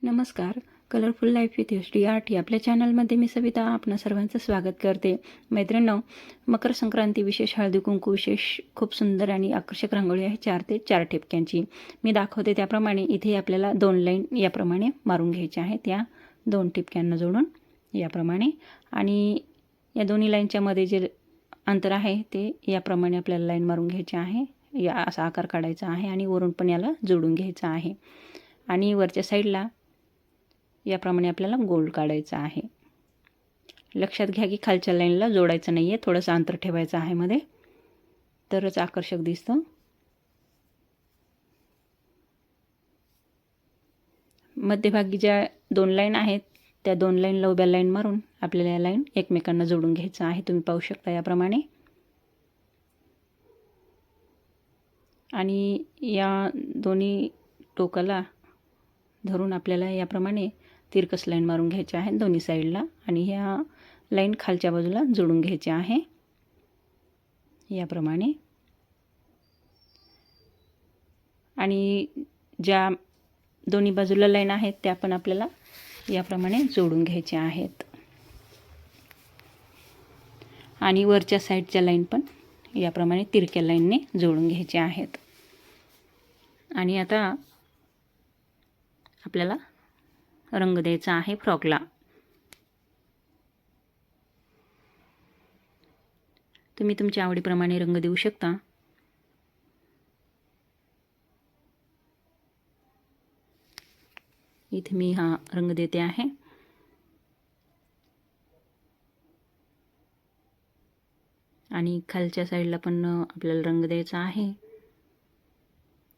नमस्कार. Colourful life with HD. Art या आपल्या चॅनलमध्ये मी सविता आपणा सर्वांचं स्वागत करते. मैत्रिणींनो, मकर संक्रांती विशेष हळदी कुंकू विशेष खूप सुंदर आणि आकर्षक रांगोळी आहे 4 ते 4 ठिपक्यांची. मी दाखवते त्याप्रमाणे इथे आपल्याला 2 लाईन याप्रमाणे मारून घ्यायच्या आहेत. त्या 2 ठिपक्यांना जोडून याप्रमाणे, आणि या दोन्ही लाईनच्या मध्ये जे अंतर आहे ते याप्रमाणे आपल्याला लाईन मारून घ्यायची आहे. या असा आकार काढायचा आहे आणि वरून पण याला जोडून घ्यायचं आहे. आणि वरच्या साईडला याप्रमाणे आपल्याला गोल काढायचा आहे. लक्षात घ्या की खालच्या लाईनला जोडायचं नाही आहे, थोडंसं अंतर ठेवायचं आहे मध्ये, तरच आकर्षक दिसतं. मध्यभागी ज्या 2 लाईन आहेत त्या 2 लाईनला उभ्या लाईन मारून आपल्याला या लाईन एकमेकांना जोडून घ्यायचं आहे. तुम्ही पाहू शकता याप्रमाणे. आणि या दोन्ही टोकाला धरून आपल्याला याप्रमाणे तिरकस लाईन मारून घ्यायची आहे दोन्ही साईडला, आणि ह्या लाईन खालच्या बाजूला जोडून घ्यायची आहे याप्रमाणे. आणि ज्या दोन्ही बाजूला लाईन आहेत त्या पण आपल्याला याप्रमाणे जोडून घ्यायच्या आहेत. आणि वरच्या साईडच्या लाईन पण याप्रमाणे तिरक्या लाईनने जोडून घ्यायचे आहेत. आणि आता आपल्याला रंग द्यायचा आहे फ्रॉकला. तुम्ही तुमच्या आवडीप्रमाणे रंग देऊ शकता. इथे मी हा रंग देते आहे. आणि खालच्या साईडला पण आपल्याला रंग द्यायचा आहे,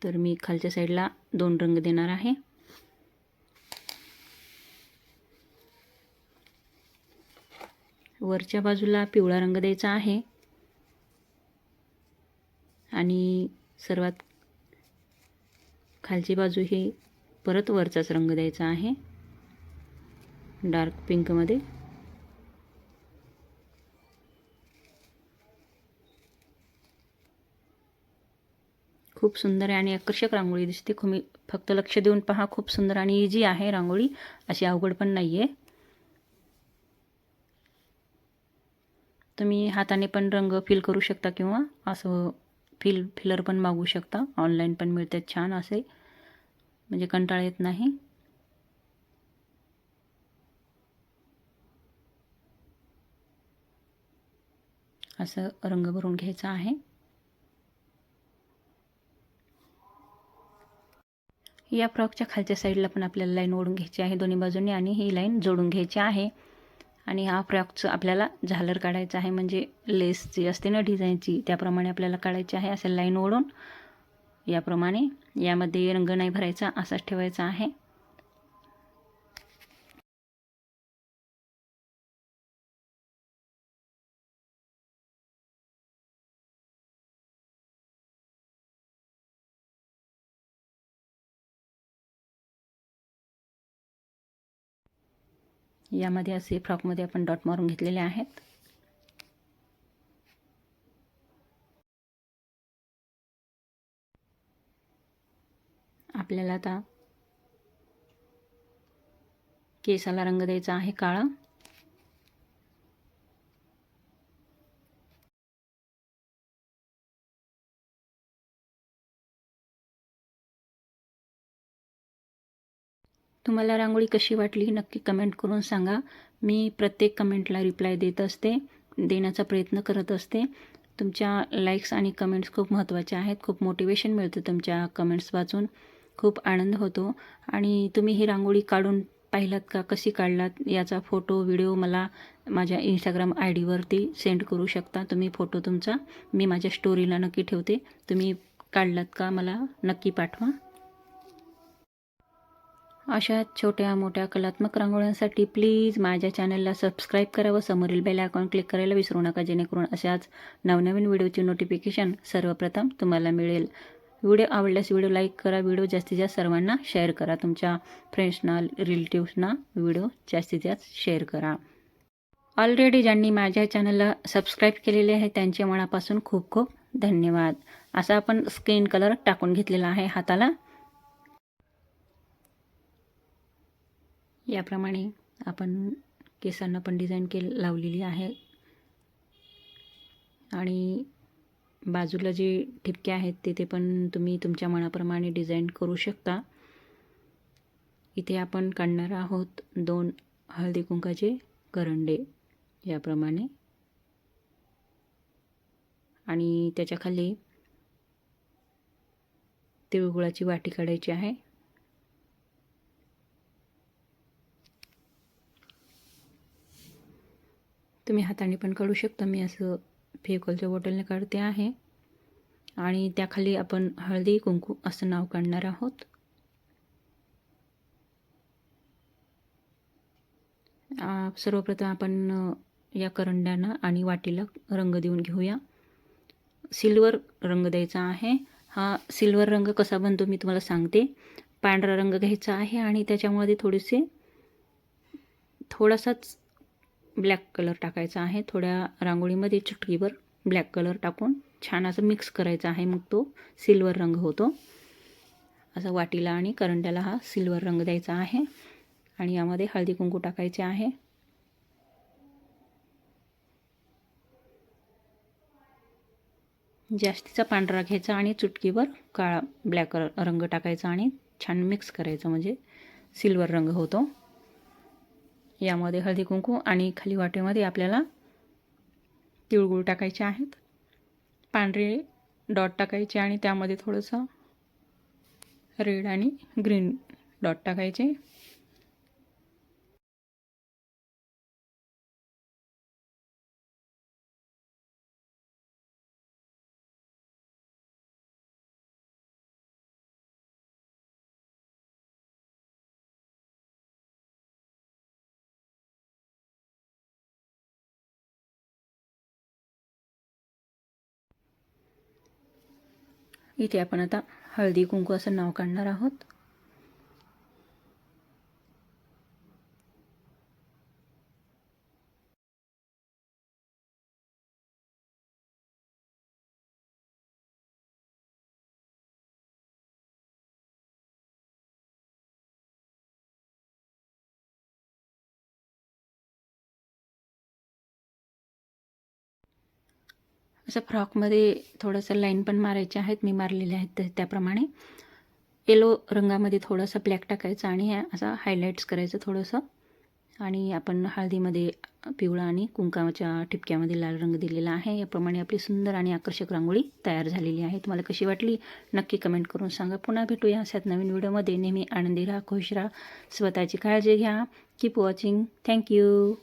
तर मी खालच्या साईडला 2 रंग देणार आहे. वरच्या बाजूला पिवळा रंग द्यायचा आहे आणि सर्वात खालची बाजू ही परत वरचाच रंग द्यायचा आहे, डार्क पिंकमध्ये. खूप सुंदर आहे आणि आकर्षक रांगोळी दिसते. तुम्ही फक्त लक्ष देऊन पहा. खूप सुंदर आणि इजी आहे रांगोळी, अशी अवघड पण नाही आहे. तुम्ही हाताने पण रंग फिल करू शकता किंवा असं फिलर पण मागवू शकता. ऑनलाईन पण मिळतात छान असे, म्हणजे कंटाळा येत नाही. असं रंग भरून घ्यायचा आहे. या फ्रॉकच्या खालच्या साईडला पण आपल्याला लाईन ओढून घ्यायची आहे दोन्ही बाजूंनी, आणि ही लाईन जोडून घ्यायची आहे. आणि हा फ्रॉकचं आपल्याला झालर काढायचा आहे, म्हणजे लेस जी असते ना डिझाईनची, त्याप्रमाणे आपल्याला काढायची आहे. असं लाईन ओढून याप्रमाणे. यामध्ये रंग नाही भरायचा, असाच ठेवायचा आहे. यामध्ये असे फ्रॉकमध्ये आपण डॉट मारून घेतलेले आहेत. आपल्याला आता केसाला रंग द्यायचा आहे काळा. तुम्हाला रांगोळी कशी वाटली नक्की कमेंट करून सांगा. मी प्रत्येक कमेंटला रिप्लाय देत असते, देण्याचा प्रयत्न करत असते. तुमच्या लाईक्स आणि कमेंट्स खूप महत्त्वाचे आहेत. खूप मोटिवेशन मिळतं तुमच्या कमेंट्स वाचून. खूप आनंद होतो. आणि तुम्ही ही रांगोळी काढून पाहिलात का, कशी काढलात याचा फोटो व्हिडिओ मला माझ्या इंस्टाग्राम ID वरती सेंड करू शकता तुम्ही फोटो तुमचा. मी माझ्या स्टोरीला नक्की ठेवते. तुम्ही काढलात का मला नक्की पाठवा. अशा छोट्या मोठ्या कलात्मक रांगोळ्यांसाठी प्लीज माझ्या चॅनलला सबस्क्राईब करा व समोरील बेल आयकॉन क्लिक करायला विसरू नका, जेणेकरून अशाच नवनवीन व्हिडिओची नोटिफिकेशन सर्वप्रथम तुम्हाला मिळेल. व्हिडिओ आवडल्यास व्हिडिओ लाईक करा. व्हिडिओ जास्तीत जास्त सर्वांना शेअर करा. तुमच्या फ्रेंड्सना, रिलेटिव्सना व्हिडिओ जास्तीत जास्त शेअर करा. ऑलरेडी ज्यांनी माझ्या चॅनलला सबस्क्राईब केलेले आहे त्यांच्या मनापासून खूप खूप धन्यवाद. असा आपण स्किन कलर टाकून घेतलेला आहे हाताला. याप्रमाणे आपण केसांना पण डिझाईन लावलेली आहे आणि बाजूला जे ठिपके आहेत तिथे पण तुम्ही तुमच्या मनाप्रमाणे डिझाईन करू शकता. इथे आपण काढणार आहोत 2 हळदी कुंकाचे करंडे याप्रमाणे आणि त्याच्याखाली तिळगुळाची वाटी काढायची आहे. तुम्ही हाताने पण काढू शकता. मी असं फेविकॉलच्या बॉटलने काढते आहे आणि त्याखाली आपण हळदी कुंकू असं नाव काढणार आहोत. सर्वप्रथम आपण या करंड्यांना आणि वाटीला रंग देऊन घेऊया. सिल्वर रंग द्यायचा आहे. हा सिल्वर रंग कसा बनतो मी तुम्हाला सांगते. पांढरा रंग घ्यायचा आहे आणि त्याच्यामध्ये थोडासाच ब्लॅक कलर टाकायचा आहे. थोड्या रांगोळीमध्ये चुटकीभर ब्लॅक कलर टाकून छान असं मिक्स करायचा आहे. मग तो सिल्वर रंग होतो. असं वाटीला आणि करंड्याला हा सिल्वर रंग द्यायचा आहे आणि यामध्ये हळदी कुंकू टाकायचे आहे. जास्तीचा पांढरा घ्यायचा आणि चुटकीभर काळा ब्लॅक रंग टाकायचा आणि छान मिक्स करायचं म्हणजे सिल्वर रंग होतो. यामध्ये हळदी कुंकू आणि खाली वाटेमध्ये आपल्याला तिळगुळ टाकायचे आहेत. पांढरे डॉट टाकायचे आणि त्यामध्ये थोडंसं रेड आणि ग्रीन डॉट टाकायचे. इथे आपण आता हळदी कुंकू असं नाव काढणार आहोत. असं फ्रॉकमध्ये थोडंसं लाईन पण मारायचे आहेत. मी मारलेले आहेत त्याप्रमाणे येलो रंगामध्ये थोडंसं ब्लॅक टाकायचं आणि असं हायलाईट्स करायचं थोडंसं आणि आपण हळदीमध्ये पिवळा आणि कुंकाच्या ठिपक्यामध्ये लाल रंग दिलेला आहे. याप्रमाणे आपली सुंदर आणि आकर्षक रांगोळी तयार झालेली आहे. तुम्हाला कशी वाटली नक्की कमेंट करून सांगा. पुन्हा भेटूया अशाच नवीन व्हिडिओमध्ये. नेहमी आनंदी राहा, खुश राहा, स्वतःची काळजी घ्या. Keep watching. थँक्यू.